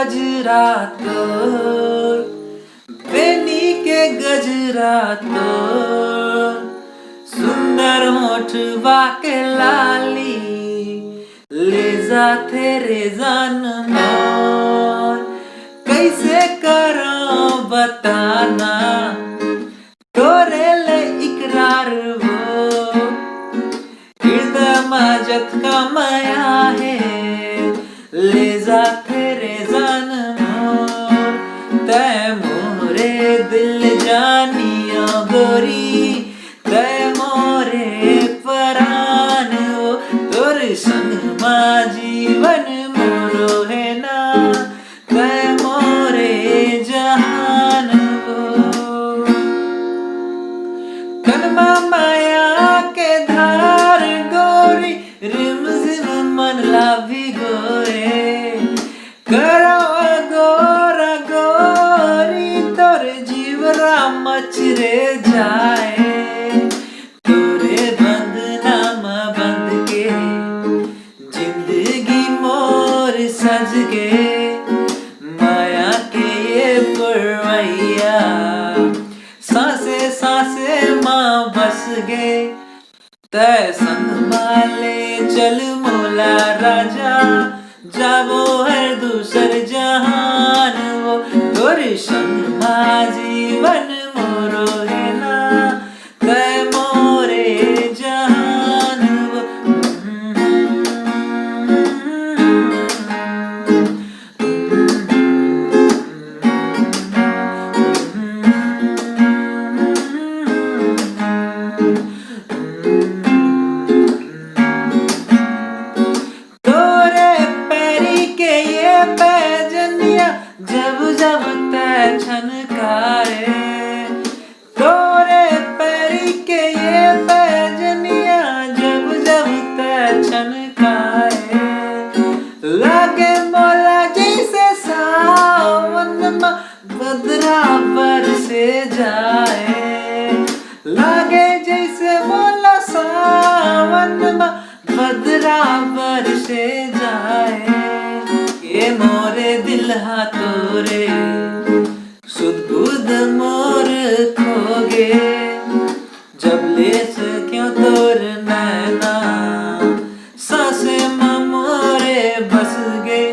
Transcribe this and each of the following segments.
गजरा तोर, बेनी के गजरा तोर, सुंदर होठवा के लाली ले जा तेरे जान मोर। कैसे करो बताना तोरे ले इकरार वो, हृदय मजत का माया है ले जा तेरे जान मोर। तै मोरे दिल जानियो गोरी, तै मोरे परान वो, तोर संग मा जीवन मोरो है ना, तै मोरे जहान वो। कनमा माया के धार गोरी, रिम झिम मन लाभी गोरे, करो गोरा गोरी तोर जीवरा मचरे जाए। तोरे बंधनाम बंध के जिंदगी मोर सज गे, माया के ये पुरवैया सांसे सांसे माँ बस गे। तै संग माले चल मोला राजा, जाबो हर दूसर जहान वो, तोर संग मा जीवन मोरो है ना, तै मोरे जहान वो। जब जब तै छनकाए, तोरे पैरी के ये पैजनिया जब जब तै छनकाए, लागे मोला जैसे सावन में बदरा बरसे जाए, लागे जैसे मोला सावन में बदरा बरसे जाए। ये मोरे दिल हा तोरे सुध बुध मोर खोगे, जब ले क्यों तोर नैना सांसे मोरे बस गे।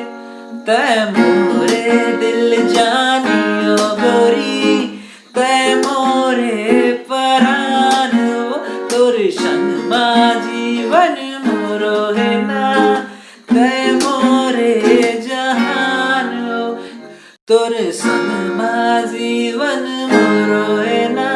तै मोरे दिल जानियो गोरी, तै मोरे परान वो, तोर संग मा जीवन मोरो है ना, तै मोरे जहान वो, तोर संग मा जीवन मोरो है ना।